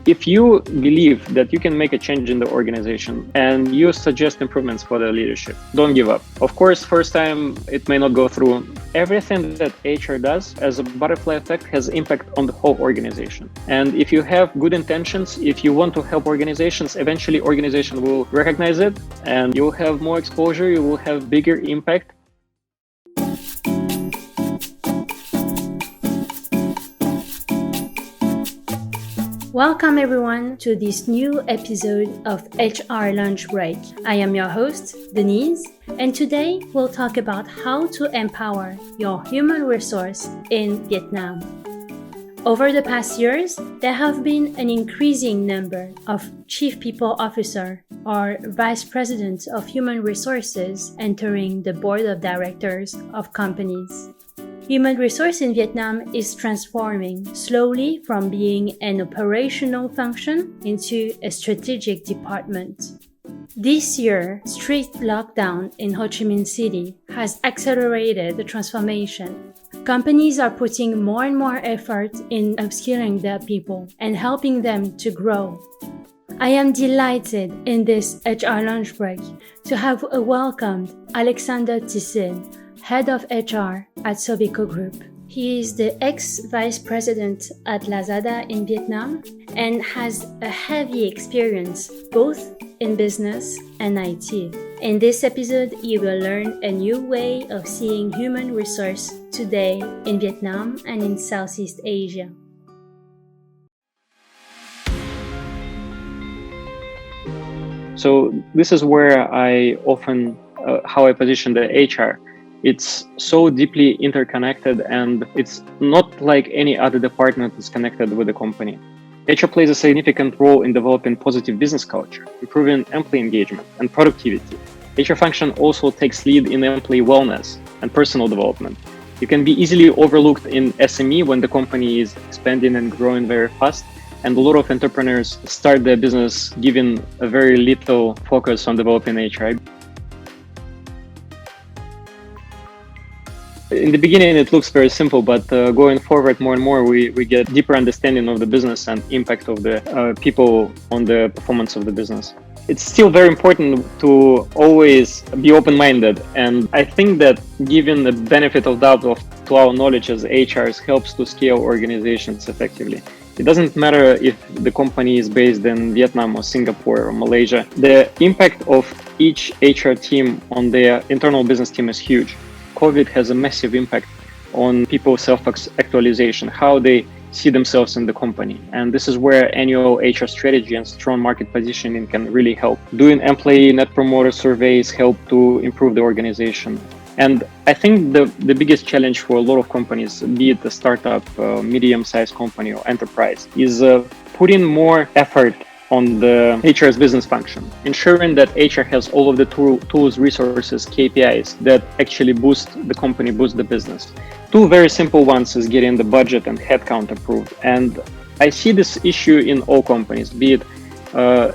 If you believe that you can make a change in the organization and you suggest improvements for the leadership, don't give up. Of course, first time it may not go through. Everything that HR does as a butterfly effect has impact on the whole organization. And if you have good intentions, if you want to help organizations, eventually organization will recognize it and you'll have more exposure, you will have bigger impact. Welcome everyone to this new episode of HR Lunch Break. I am your host, Denise, and today we'll talk about how to empower your human resource in Vietnam. Over the past years, there have been an increasing number of Chief People Officer or Vice President of Human Resources entering the Board of Directors of companies. Human resource in Vietnam is transforming slowly from being an operational function into a strategic department. This year, strict lockdown in Ho Chi Minh City has accelerated the transformation. Companies are putting more and more effort in upskilling their people and helping them to grow. I am delighted in this HR lunch break to have welcomed Aleksandr, Head of HR at Sovico Group. He is the ex-vice president at Lazada in Vietnam and has a heavy experience both in business and IT. In this episode, you will learn a new way of seeing human resource today in Vietnam and in Southeast Asia. So this is where I often, how I position the HR. It's so deeply interconnected and it's not like any other department is connected with the company. HR plays a significant role in developing positive business culture, improving employee engagement and productivity. HR function also takes lead in employee wellness and personal development. You can be easily overlooked in SME when the company is expanding and growing very fast. And a lot of entrepreneurs start their business giving a very little focus on developing HR. In the beginning, it looks very simple, but going forward more and more, we get deeper understanding of the business and impact of the people on the performance of the business. It's still very important to always be open-minded. And I think that giving the benefit of doubt to our knowledge as HRs helps to scale organizations effectively. It doesn't matter if the company is based in Vietnam or Singapore or Malaysia. The impact of each HR team on their internal business team is huge. COVID has a massive impact on people's self-actualization, how they see themselves in the company. And this is where annual HR strategy and strong market positioning can really help. Doing employee net promoter surveys help to improve the organization. And I think the biggest challenge for a lot of companies, be it a startup, medium-sized company or enterprise, is putting more effort on the HR's business function, ensuring that HR has all of the tools, resources, KPIs that actually boost the company, boost the business. Two very simple ones is getting the budget and headcount approved. And I see this issue in all companies, be it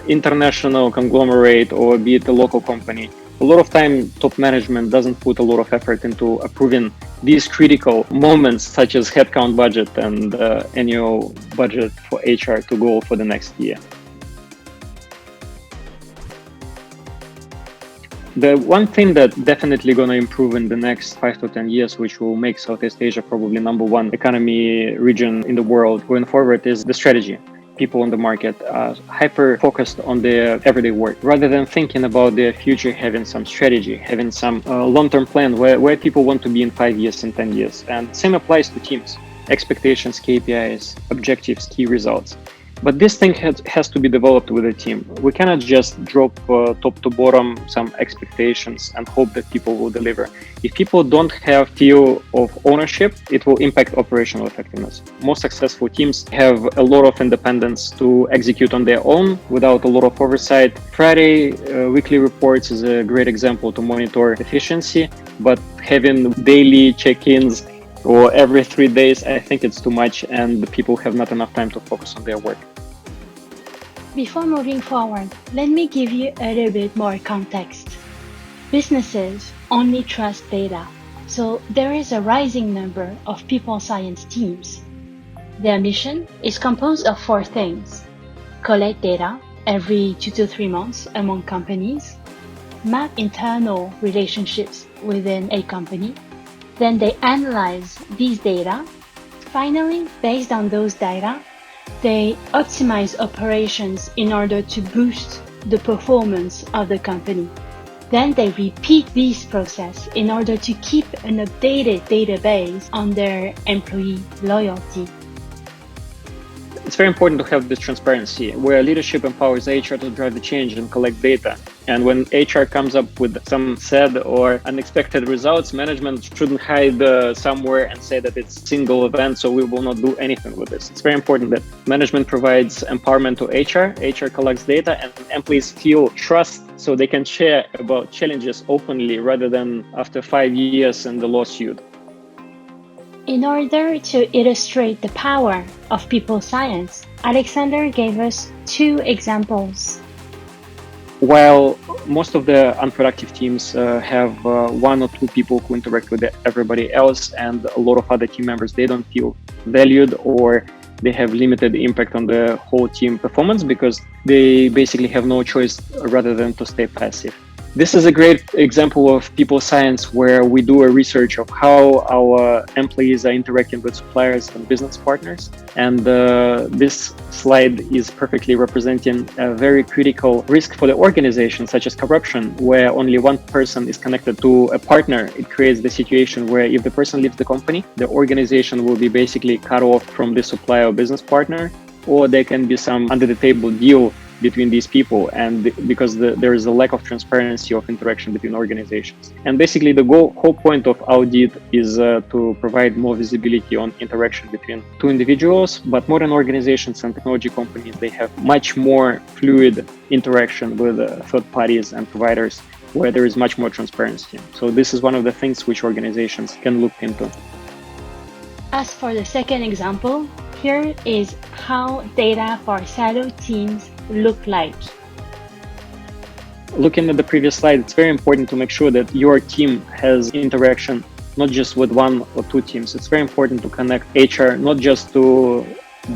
international conglomerate or be it a local company. A lot of time, top management doesn't put a lot of effort into approving these critical moments such as headcount budget and annual budget for HR to go for the next year. The one thing that definitely going to improve in the next 5 to 10 years, which will make Southeast Asia probably number one economy region in the world going forward, is the strategy. People on the market are hyper focused on their everyday work rather than thinking about their future, having some strategy, having some long-term plan where people want to be in 5 years and 10 years. And same applies to teams, expectations, KPIs, objectives, key results. But this thing has to be developed with a team. We cannot just drop top to bottom some expectations and hope that people will deliver. If people don't have feel of ownership, it will impact operational effectiveness. Most successful teams have a lot of independence to execute on their own without a lot of oversight. Friday weekly reports is a great example to monitor efficiency, but having daily check-ins or every 3 days, I think it's too much and the people have not enough time to focus on their work. Before moving forward, let me give you a little bit more context. Businesses only trust data, so there is a rising number of people science teams. Their mission is composed of 4 things: collect data every 2 to 3 months among companies, map internal relationships within a company, then they analyze these data. Finally, based on those data, they optimize operations in order to boost the performance of the company. Then they repeat this process in order to keep an updated database on their employee loyalty. It's very important to have this transparency where leadership empowers HR to drive the change and collect data. And when HR comes up with some sad or unexpected results, management shouldn't hide somewhere and say that it's a single event, so we will not do anything with this. It's very important that management provides empowerment to HR collects data, and employees feel trust so they can share about challenges openly rather than after 5 years and the lawsuit. In order to illustrate the power of people science, Aleksandr gave us 2 examples. While most of the unproductive teams have 1 or 2 people who interact with everybody else, and a lot of other team members, they don't feel valued or they have limited impact on the whole team performance because they basically have no choice rather than to stay passive. This is a great example of people science where we do a research of how our employees are interacting with suppliers and business partners. And this slide is perfectly representing a very critical risk for the organization, such as corruption, where only one person is connected to a partner. It creates the situation where if the person leaves the company, the organization will be basically cut off from the supplier or business partner, or there can be some under the table deal between these people, and because there is a lack of transparency of interaction between organizations. And basically the whole point of audit is to provide more visibility on interaction between 2 individuals, but modern organizations and technology companies, they have much more fluid interaction with third parties and providers where there is much more transparency. So this is one of the things which organizations can look into. As for the second example, here is how data for siloed teams look like. Looking at the previous slide, it's very important to make sure that your team has interaction not just with 1 or 2 teams. It's very important to connect HR not just to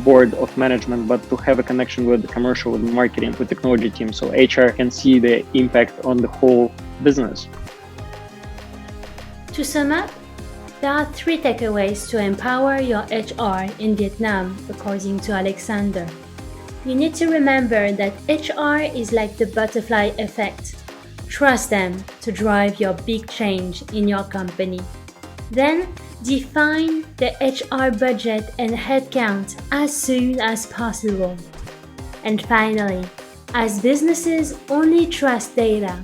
board of management, but to have a connection with commercial, with marketing, with technology team, so HR can see the impact on the whole business. To sum up, there are 3 takeaways to empower your HR in Vietnam, according to Aleksandr. You need to remember that HR is like the butterfly effect. Trust them to drive your big change in your company. Then, define the HR budget and headcount as soon as possible. And finally, as businesses only trust data,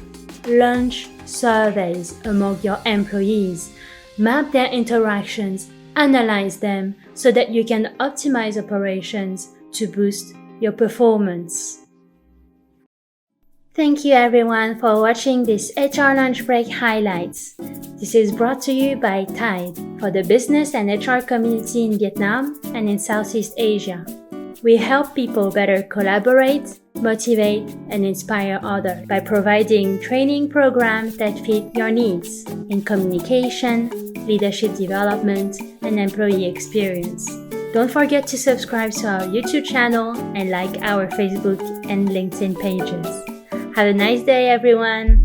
launch surveys among your employees. Map their interactions, analyze them so that you can optimize operations to boost your performance. Thank you everyone for watching this HR lunch break highlights. This is brought to you by TYDE for the business and HR community in Vietnam and in Southeast Asia. We help people better collaborate, motivate, and inspire others by providing training programs that fit your needs in communication, leadership development, and employee experience. Don't forget to subscribe to our YouTube channel and like our Facebook and LinkedIn pages. Have a nice day, everyone!